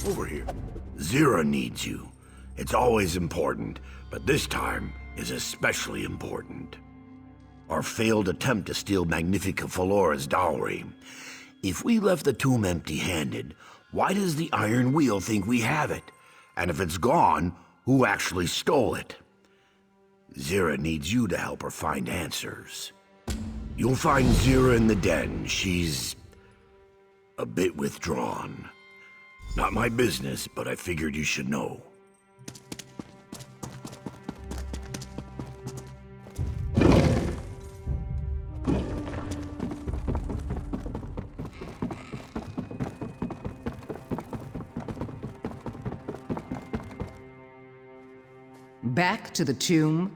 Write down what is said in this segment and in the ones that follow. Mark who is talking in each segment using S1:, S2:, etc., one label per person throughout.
S1: Over here. Zira needs you. It's always important, but this time is especially important. Our failed attempt to steal Magnifica Falora's dowry. If we left the tomb empty-handed, why does the Iron Wheel think we have it? And if it's gone, who actually stole it? Zira needs you to help her find answers. You'll find Zira in the den. She's a bit withdrawn. Not my business, but I figured you should know.
S2: Back to the tomb?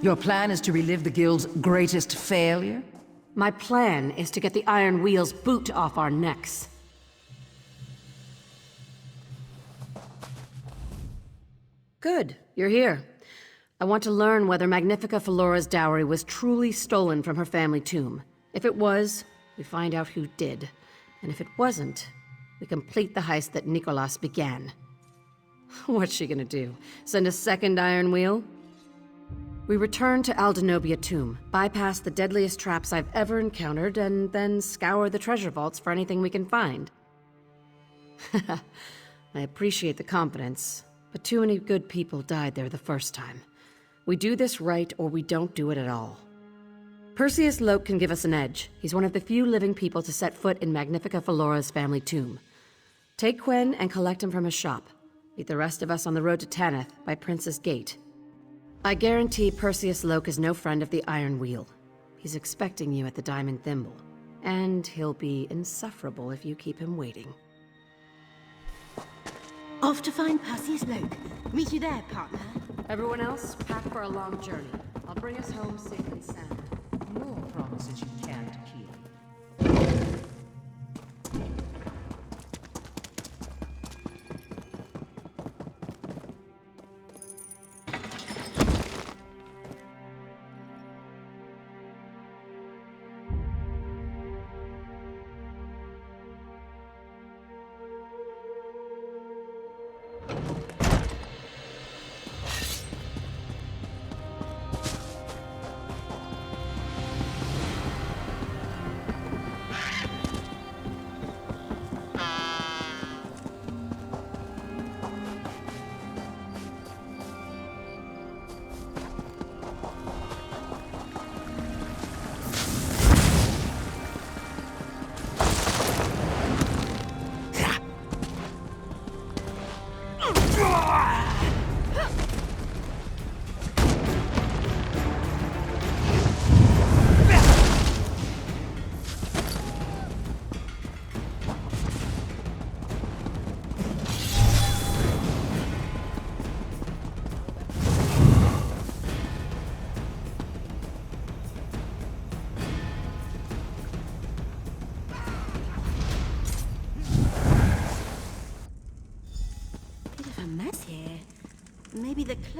S2: Your plan is to relive the Guild's greatest failure?
S3: My plan is to get the Iron Wheel's boot off our necks. Good, you're here. I want to learn whether Magnifica Falora's dowry was truly stolen from her family tomb. If it was, we find out who did. And if it wasn't, we complete the heist that Nicolas began. What's she gonna do? Send a second Iron Wheel? We return to Aldenobia Tomb, bypass the deadliest traps I've ever encountered, and then scour the treasure vaults for anything we can find. I appreciate the confidence, but too many good people died there the first time. We do this right, or we don't do it at all. Perseus Loke can give us an edge. He's one of the few living people to set foot in Magnifica Falora's family tomb. Take Quen and collect him from his shop. Meet the rest of us on the road to Tanith by Princess Gate. I guarantee Perseus Loke is no friend of the Iron Wheel. He's expecting you at the Diamond Thimble. And he'll be insufferable if you keep him waiting.
S4: Off to find Perseus Loke. Meet you there, partner.
S3: Everyone else, pack for a long journey. I'll bring us home safe and sound.
S2: More promises you can't keep.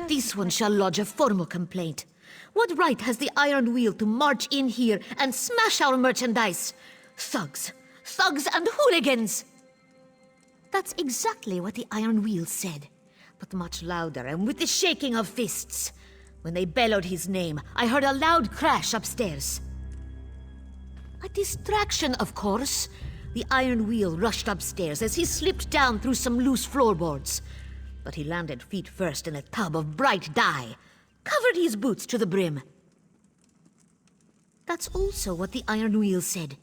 S4: This one shall lodge a formal complaint. What right has the Iron Wheel to march in here and smash our merchandise? Thugs! Thugs and hooligans! That's exactly what the Iron Wheel said, but much louder and with the shaking of fists. When they bellowed his name, I heard a loud crash upstairs. A distraction, of course. The Iron Wheel rushed upstairs as he slipped down through some loose floorboards. But he landed feet first in a tub of bright dye, covered his boots to the brim. That's also what the Iron Wheel said.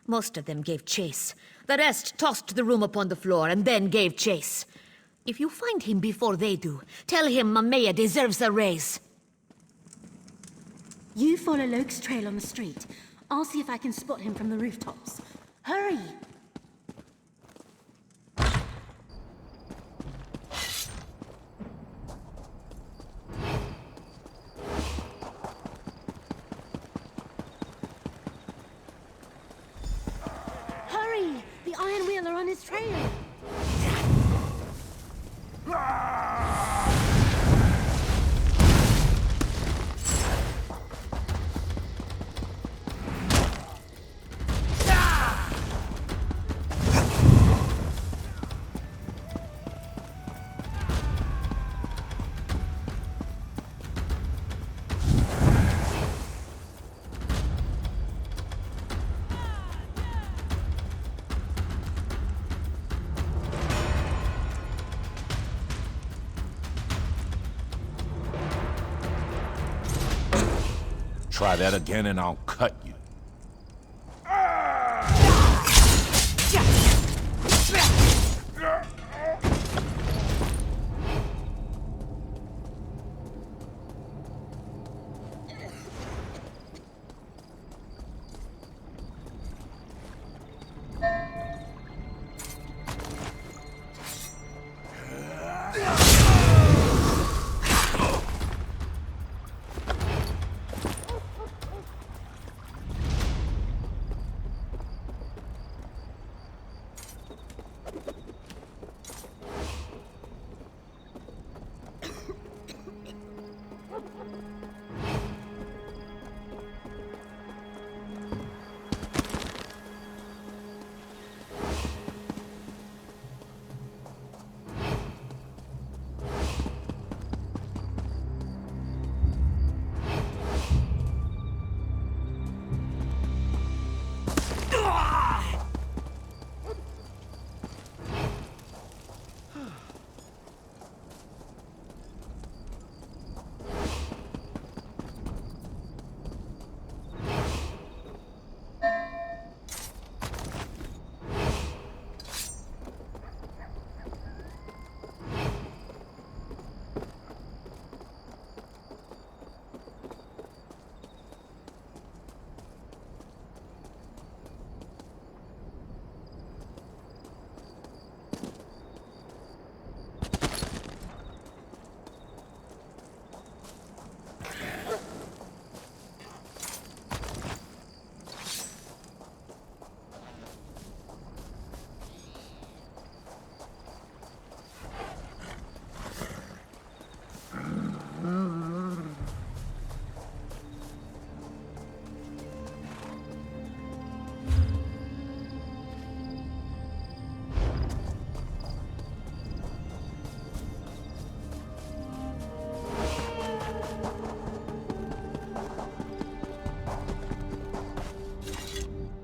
S4: Most of them gave chase. The rest tossed the room upon the floor and then gave chase. If you find him before they do, tell him Mamea deserves a raise.
S5: You follow Loke's trail on the street. I'll see if I can spot him from the rooftops. Hurry! Hurry! The Iron Wheel are on his trail!
S6: Try that again and I'll cut you.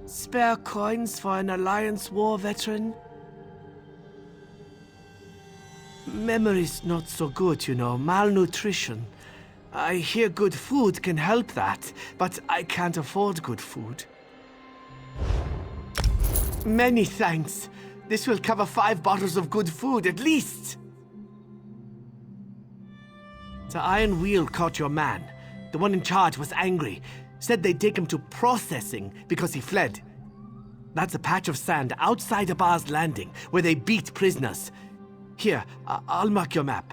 S7: Spare coins for an Alliance war veteran? Memory's not so good, you know. Malnutrition. I hear good food can help that, but I can't afford good food. Many thanks. This will cover 5 bottles of good food, at least. The Iron Wheel caught your man. The one in charge was angry. Said they'd take him to processing because he fled. That's a patch of sand outside the bar's landing, where they beat prisoners. Here, I'll mark your map.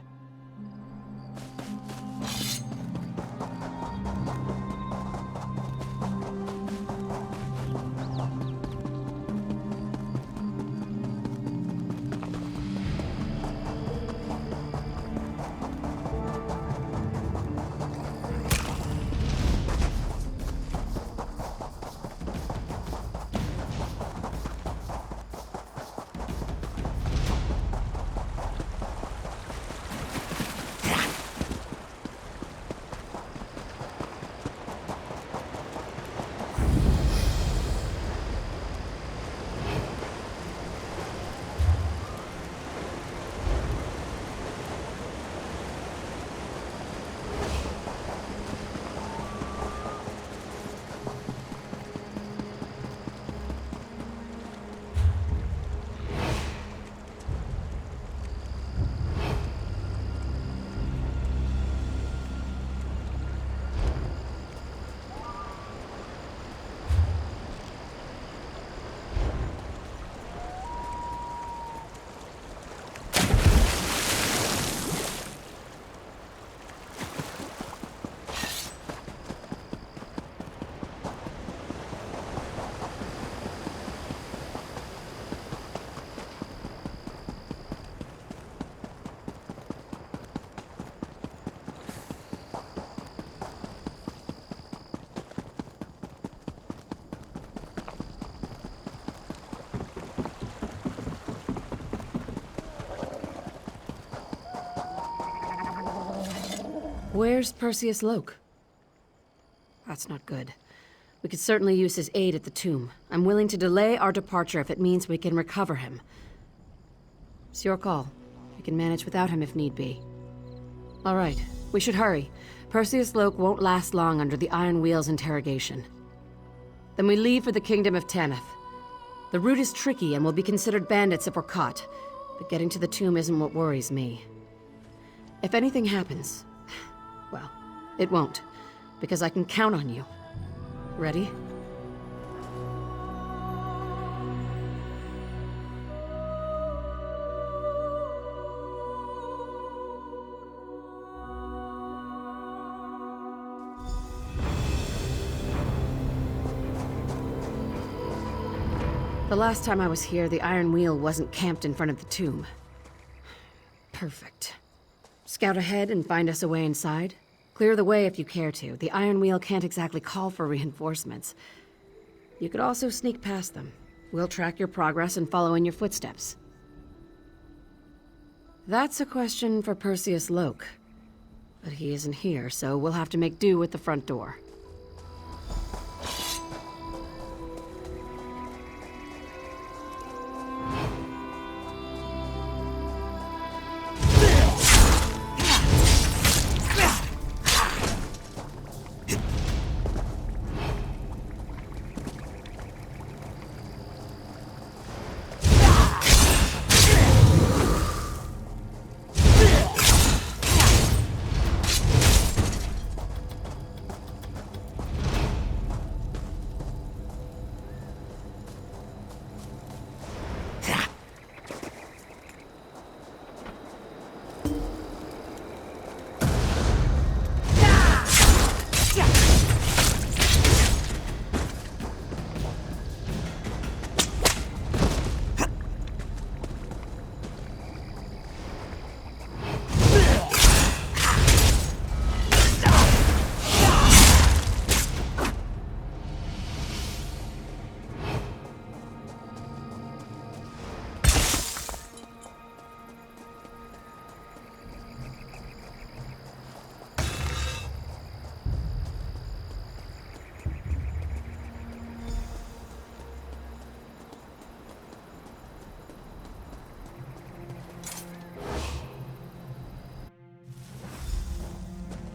S3: Where's Perseus Loke? That's not good. We could certainly use his aid at the tomb. I'm willing to delay our departure if it means we can recover him. It's your call. We can manage without him if need be. All right, we should hurry. Perseus Loke won't last long under the Iron Wheel's interrogation. Then we leave for the Kingdom of Tanith. The route is tricky and will be considered bandits if we're caught, but getting to the tomb isn't what worries me. If anything happens, well, it won't, because I can count on you. Ready? The last time I was here, the Iron Wheel wasn't camped in front of the tomb. Perfect. Scout ahead and find us a way inside. Clear the way if you care to. The Iron Wheel can't exactly call for reinforcements. You could also sneak past them. We'll track your progress and follow in your footsteps. That's a question for Perseus Loke. But he isn't here, so we'll have to make do with the front door.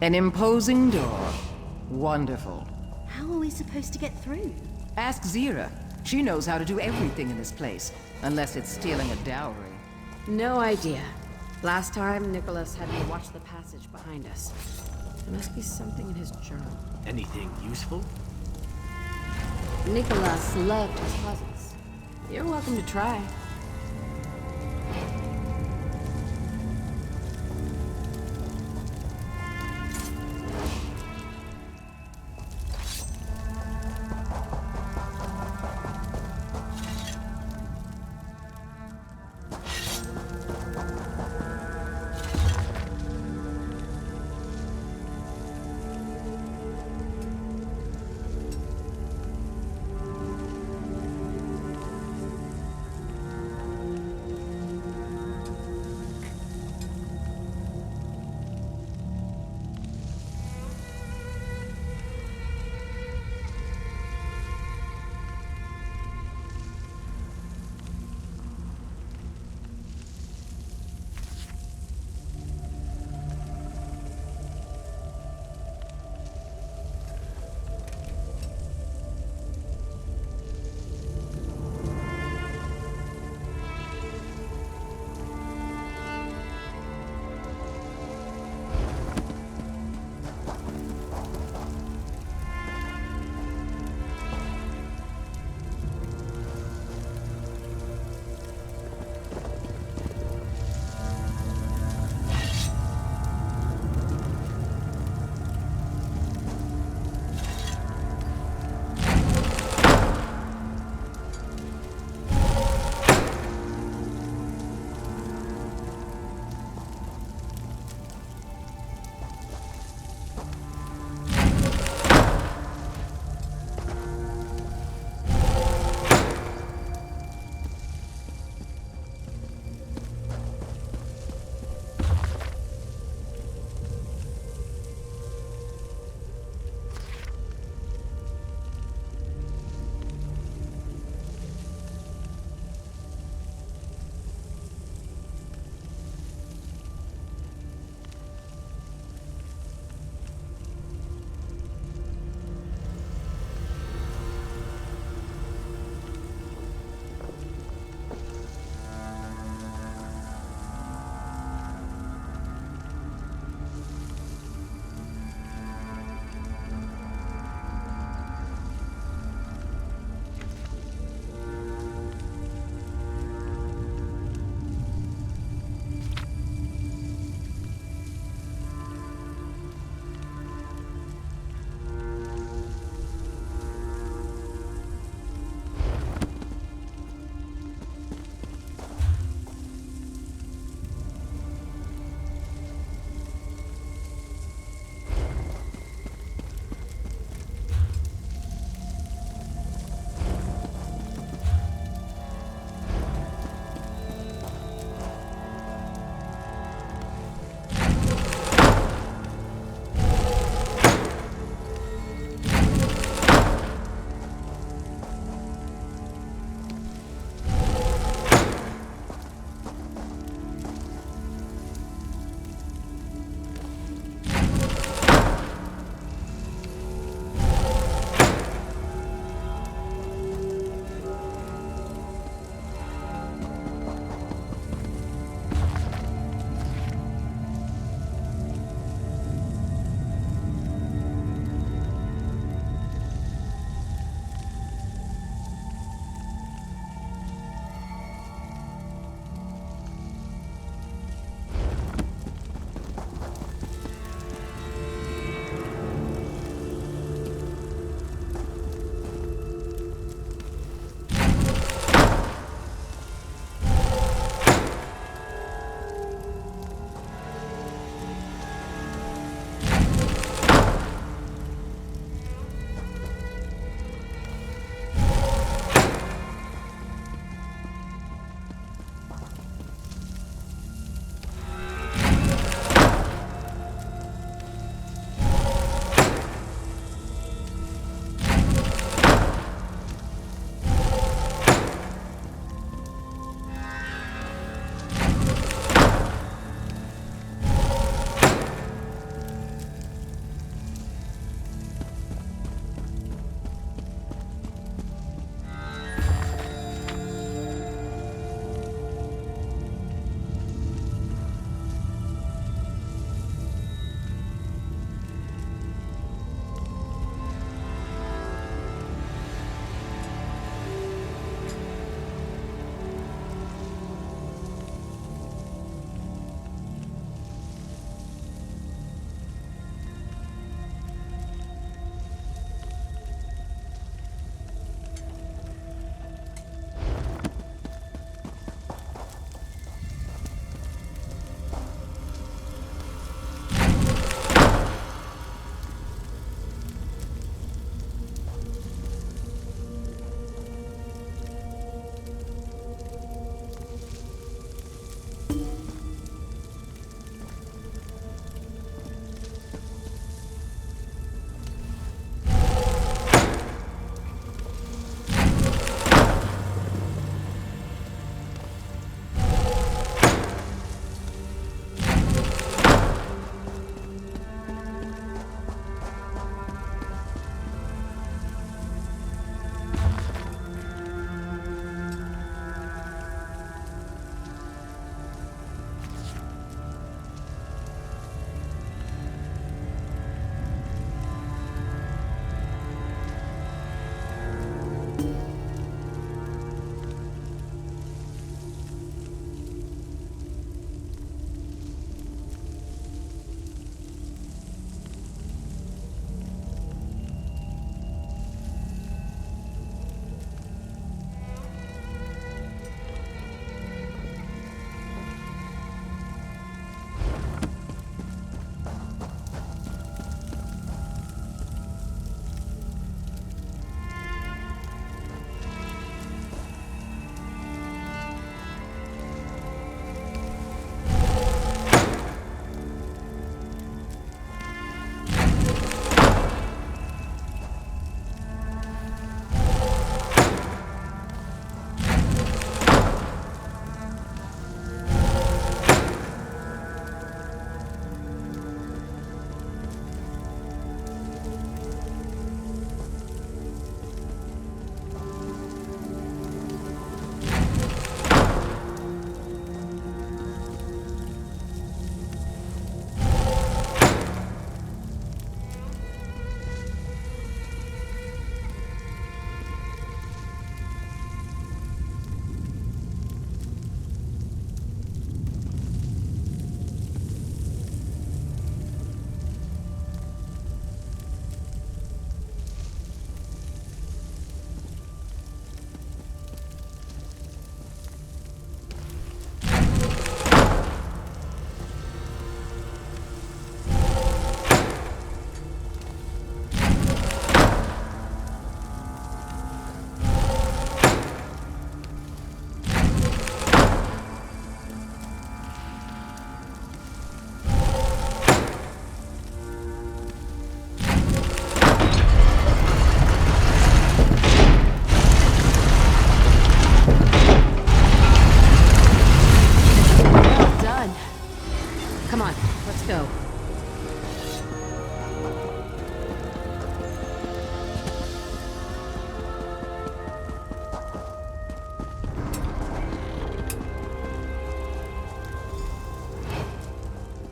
S2: An imposing door. Wonderful.
S5: How are we supposed to get through?
S2: Ask Zira. She knows how to do everything in this place, unless it's stealing a dowry.
S3: No idea. Last time, Nicholas had me watch the passage behind us. There must be something in his journal.
S7: Anything useful?
S3: Nicholas loved his puzzles. You're welcome to try.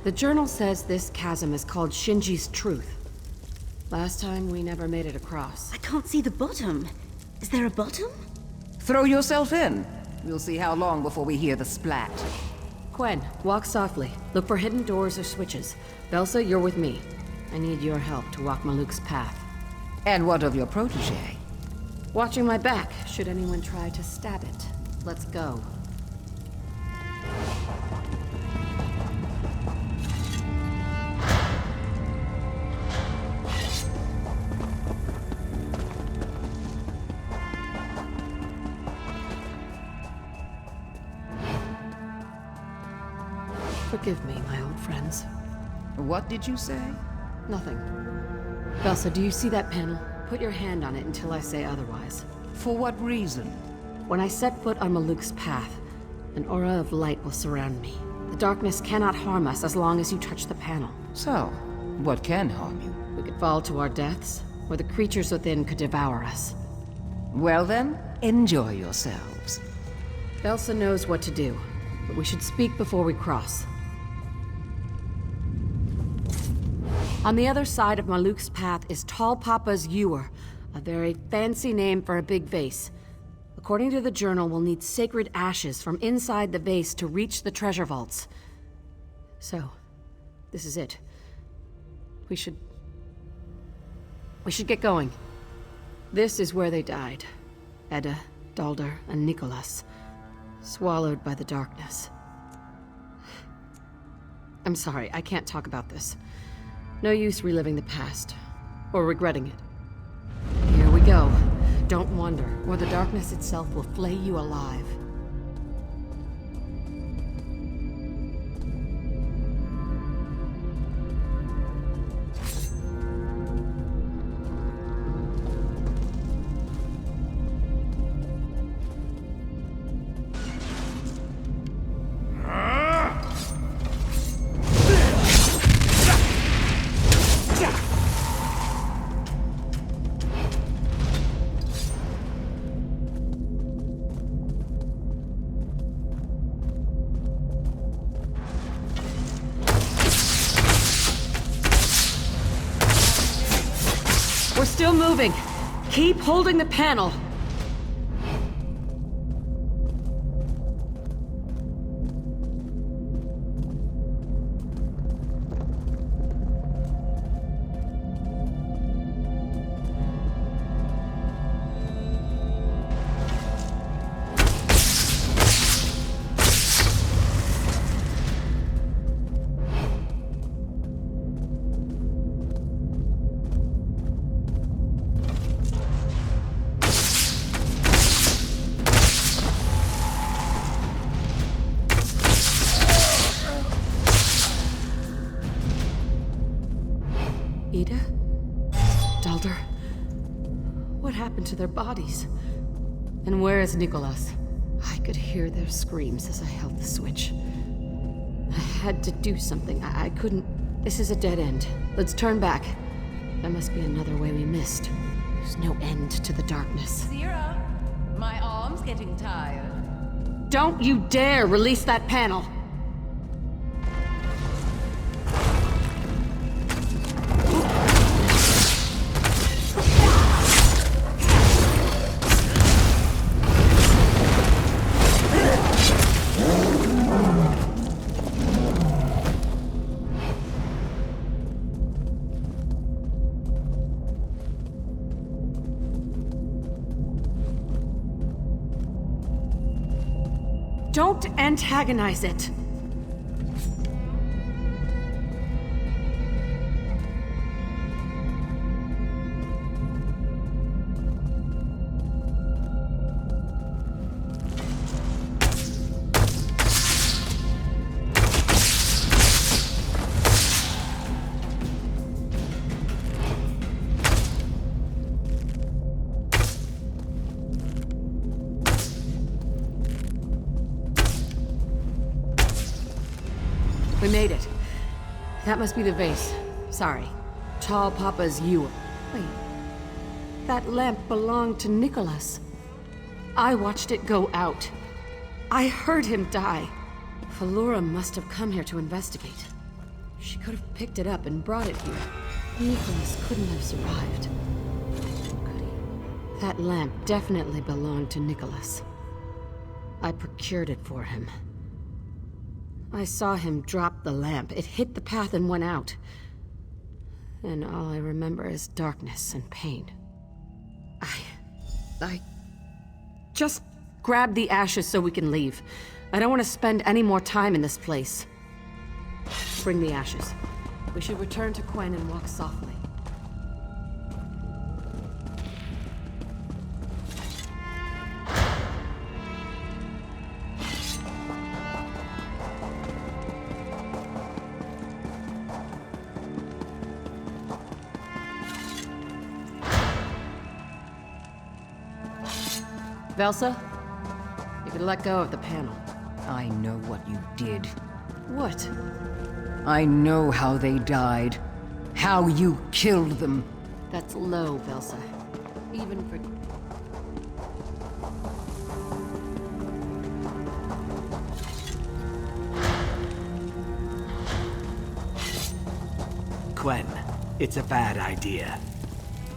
S3: The journal says this chasm is called Shinji's Truth. Last time, we never made it across.
S5: I can't see the bottom. Is there a bottom?
S2: Throw yourself in. We'll see how long before we hear the splat.
S3: Quen, walk softly. Look for hidden doors or switches. Belsa, you're with me. I need your help to walk Maluk's path.
S2: And what of your protege?
S3: Watching my back, should anyone try to stab it. Let's go. Forgive me, my old friends.
S2: What did you say?
S3: Nothing. Belsa, do you see that panel? Put your hand on it until I say otherwise.
S2: For what reason?
S3: When I set foot on Maluk's path, an aura of light will surround me. The darkness cannot harm us as long as you touch the panel.
S2: So, what can harm you?
S3: We could fall to our deaths, or the creatures within could devour us.
S2: Well then, enjoy yourselves.
S3: Belsa knows what to do, but we should speak before we cross. On the other side of Maluk's path is Tall Papa's ewer, a very fancy name for a big vase. According to the journal, we'll need sacred ashes from inside the vase to reach the treasure vaults. So, this is it. We should get going. This is where they died. Edda, Dalder, and Nicholas. Swallowed by the darkness. I'm sorry, I can't talk about this. No use reliving the past, or regretting it. Here we go. Don't wander, or the darkness itself will flay you alive. We're still moving. Keep holding the panel. Ida? Dalder? What happened to their bodies? And where is Nicholas? I could hear their screams as I held the switch. I had to do something. I couldn't... This is a dead end. Let's turn back. There must be another way we missed. There's no end to the darkness.
S2: Sierra, my arm's getting tired.
S3: Don't you dare release that panel! Don't antagonize it! We made it. That must be the vase. Sorry. Tall Papa's ewer. Wait. That lamp belonged to Nicholas. I watched it go out. I heard him die. Falura must have come here to investigate. She could have picked it up and brought it here. Nicholas couldn't have survived. Could he? That lamp definitely belonged to Nicholas. I procured it for him. I saw him drop the lamp. It hit the path and went out. And all I remember is darkness and pain. I just grab the ashes so we can leave. I don't want to spend any more time in this place. Bring the ashes. We should return to Quen and walk softly. Velsa, you can let go of the panel.
S2: I know what you did.
S3: What?
S2: I know how they died. How you killed them.
S3: That's low, Velsa. Even for...
S7: Quen, it's a bad idea.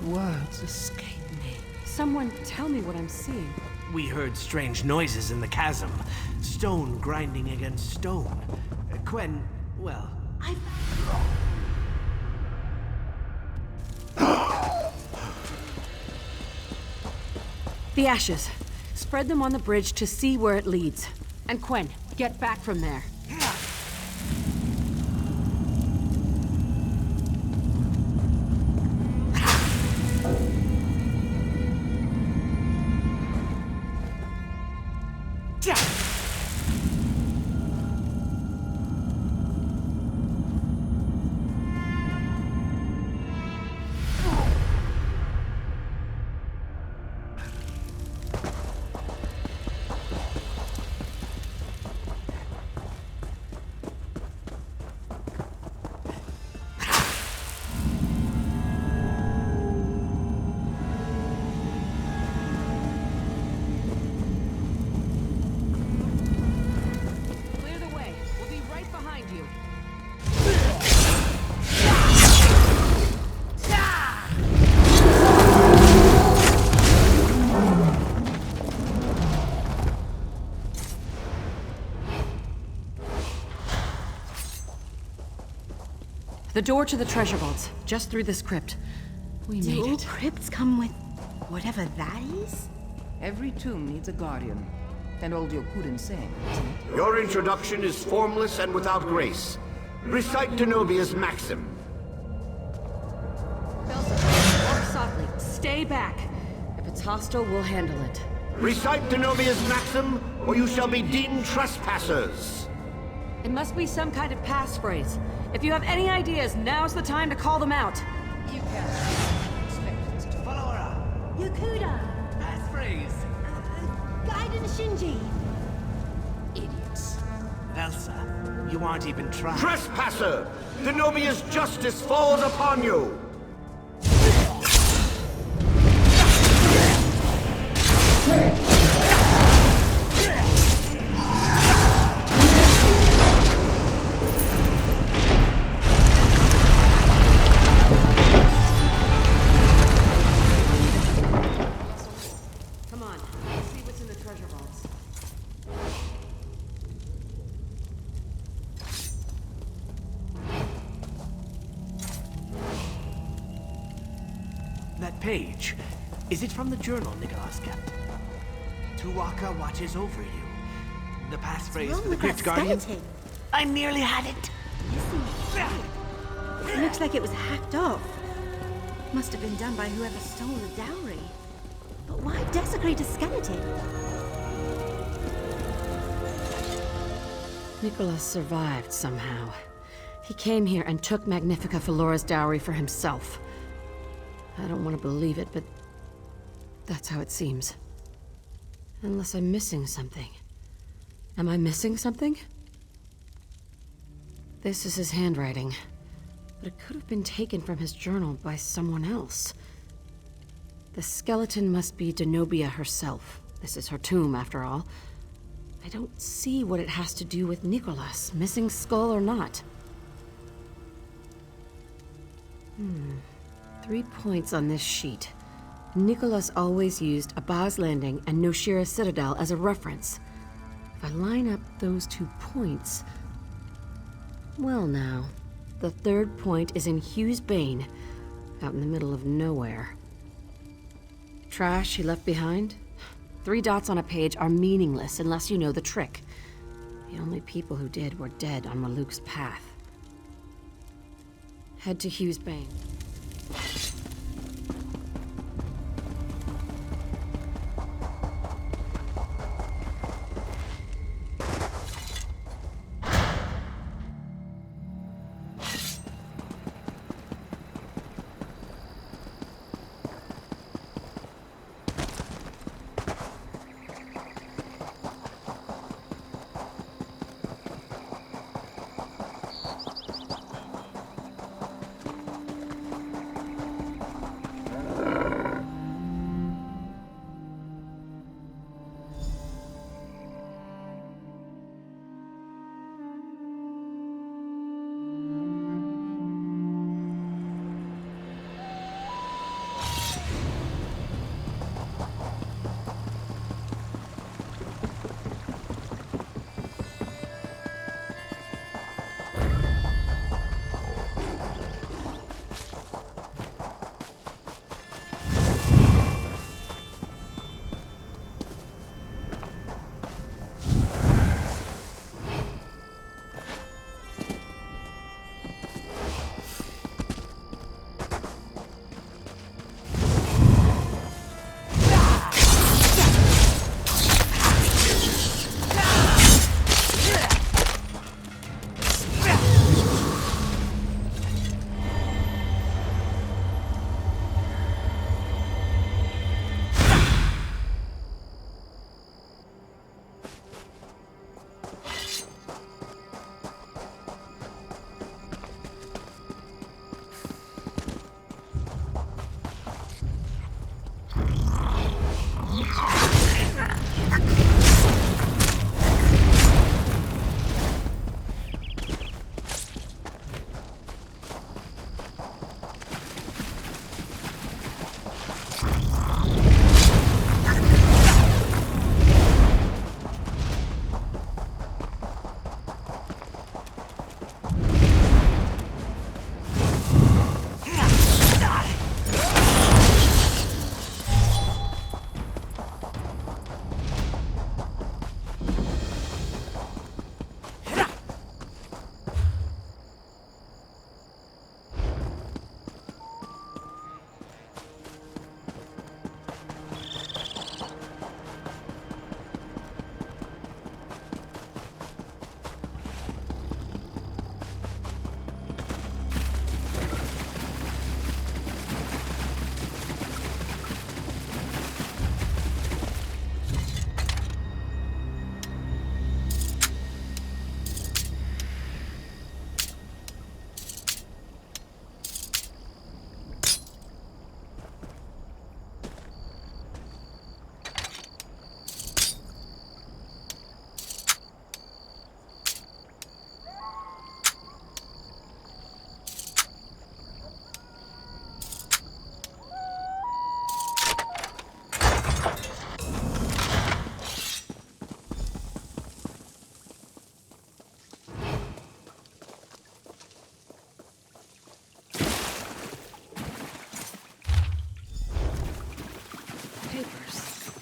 S2: Words escape me.
S3: Someone tell me what I'm seeing.
S7: We heard strange noises in the chasm. Stone grinding against stone. Quen, well,
S3: The ashes. Spread them on the bridge to see where it leads. And Quen, get back from there. Clear the way. We'll be right behind you. The door to the treasure vaults, just through this crypt. We
S5: Do
S3: made
S5: all
S3: it.
S5: crypts come with whatever that is?
S2: Every tomb needs a guardian. And old Yokuden sang, isn't it?
S1: Your introduction is formless and without grace. Recite Denobia's maxim.
S3: Velsa, walk softly. Stay back. If it's hostile, we'll handle it.
S1: Recite Denobia's maxim, or you shall be deemed trespassers.
S3: It must be some kind of passphrase. If you have any ideas, now's the time to call them out.
S2: You can't expect us to
S7: follow her up.
S5: Yakuda!
S7: Passphrase.
S5: Gaiden Shinji!
S2: idiots.
S7: Elsa, you aren't even trying.
S1: Trespasser! Denobia's justice falls upon you!
S3: Come on, let's see what's in the treasure vaults.
S7: That page, is it from the journal Nicholas kept? Tuwaka watches over you. The passphrase
S5: wrong
S7: for the
S5: with
S7: Crypt
S5: that
S7: Guardian?
S5: skeleton?
S7: I nearly had it!
S5: It looks like it was hacked off. Must have been done by whoever stole the dowry. But why desecrate a skeleton?
S3: Nicholas survived somehow. He came here and took Magnifica Felora's dowry for himself. I don't want to believe it, but that's how it seems. Unless I'm missing something. Am I missing something? This is his handwriting, but it could have been taken from his journal by someone else. The skeleton must be Denobia herself. This is her tomb, after all. I don't see what it has to do with Nicholas, missing skull or not. 3 points on this sheet. Nicholas always used Abaz Landing and Noshira Citadel as a reference. If I line up those 2 points... Well now, the 3rd point is in Hughes Bane, out in the middle of nowhere. Trash he left behind? 3 dots on a page are meaningless unless you know the trick. The only people who did were dead on Maluk's path. Head to Hughes Bane.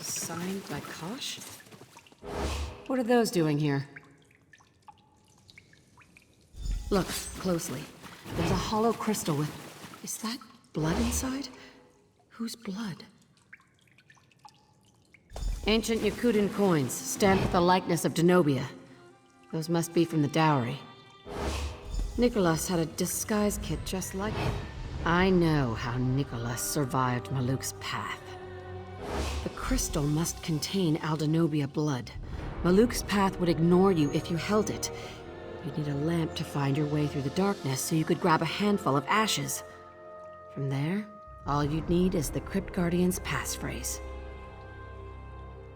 S3: Signed by Kosh? What are those doing here? Look closely. There's a hollow crystal with... Is that blood inside? Whose blood? Ancient Yakutan coins, stamped with the likeness of Denobia. Those must be from the dowry. Nicholas had a disguise kit just like it. I know how Nicholas survived Maluk's path. The crystal must contain Aldenobia blood. Maluk's path would ignore you if you held it. You'd need a lamp to find your way through the darkness so you could grab a handful of ashes. From there, all you'd need is the Crypt Guardian's passphrase.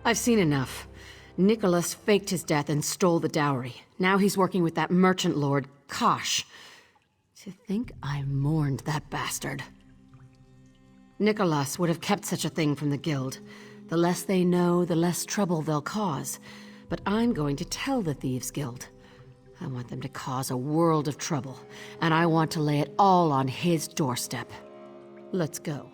S3: I've seen enough. Nicholas faked his death and stole the dowry. Now he's working with that merchant lord, Kosh. To think I mourned that bastard. Nicholas would have kept such a thing from the guild. The less they know, the less trouble they'll cause. But I'm going to tell the Thieves' Guild. I want them to cause a world of trouble, and I want to lay it all on his doorstep. Let's go.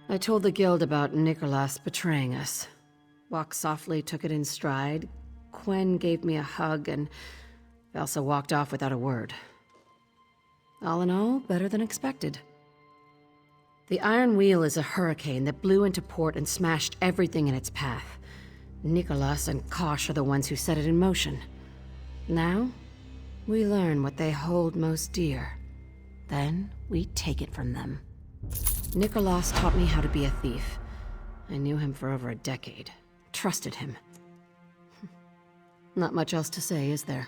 S3: I told the guild about Nicholas betraying us. Walk softly took it in stride. Quen gave me a hug, and Elsa walked off without a word. All in all, better than expected. The Iron Wheel is a hurricane that blew into port and smashed everything in its path. Nicholas and Kosh are the ones who set it in motion. Now, we learn what they hold most dear. Then, we take it from them. Nicholas taught me how to be a thief. I knew him for over a decade. Trusted him. Not much else to say, is there?